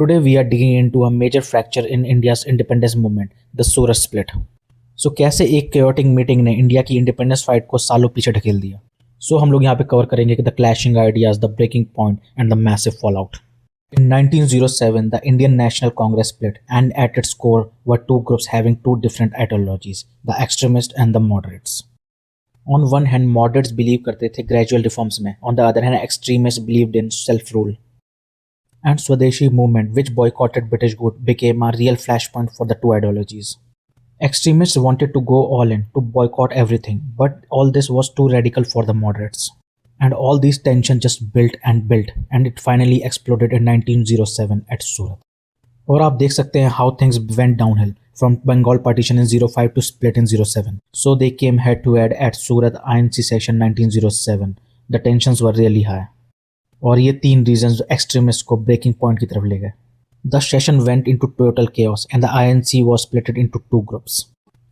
Today we are digging into a major fracture in India's independence movement, the Surat split. So कैसे एक chaotic meeting ने India की independence fight को सालों पीछे ढकेल दिया. So हम लोग यहाँ पे कवर करेंगे कि the clashing ideas, the breaking point and the massive fallout. In 1907, the Indian National Congress split, and at its core were two groups having two different ideologies, the extremists and the moderates. On one hand, moderates believe करते थे gradual reforms में, on the other hand, extremists believed in self-rule. And Swadeshi movement, which boycotted British goods, became a real flashpoint for the two ideologies. Extremists wanted to go all in, to boycott everything, but all this was too radical for the moderates. And all these tensions just built, and it finally exploded in 1907 at Surat. और आप देख सकते हैं how things went downhill from Bengal partition in 05 to split in 07. So they came head to head at Surat INC session 1907. The tensions were really high. और ये तीन reasons extremist को breaking point की तरफ ले गए. The session went into total chaos and the INC was splitted into two groups.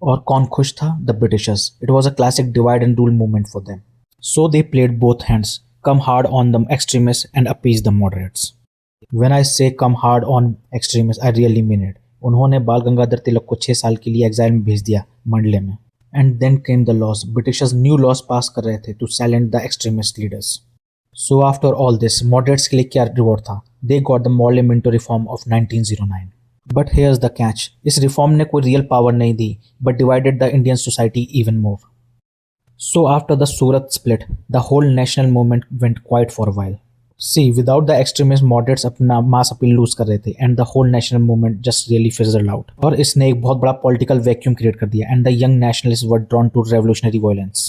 और कौन खुश था? The Britishers. It was a classic divide and rule movement for them. So they played both hands, come hard on the extremist and appease the moderates. When I say come hard on extremist, I really mean it. उन्होंने बाल गंगाधर तिलक को 6 साल के लिए exile में भेज दिया Mandalay में. And then came the laws. Britishers new laws pass कर रहे थे to silent the extremist leaders. So after all this, moderates के लिए क्या रिवॉर्ड था? They got the Morley Minto reform of 1909. But here's the catch. इस reform ने कोई रियल पावर नहीं दी, but divided the Indian society even more. So after the Surat split, the whole national movement went quiet for a while. See, without the extremist moderates अपना mass appeal lose कर रहे थे, and the whole national movement just really fizzled out. और इसने एक बहुत बड़ा political vacuum create कर दिया, and the young nationalists were drawn to revolutionary violence.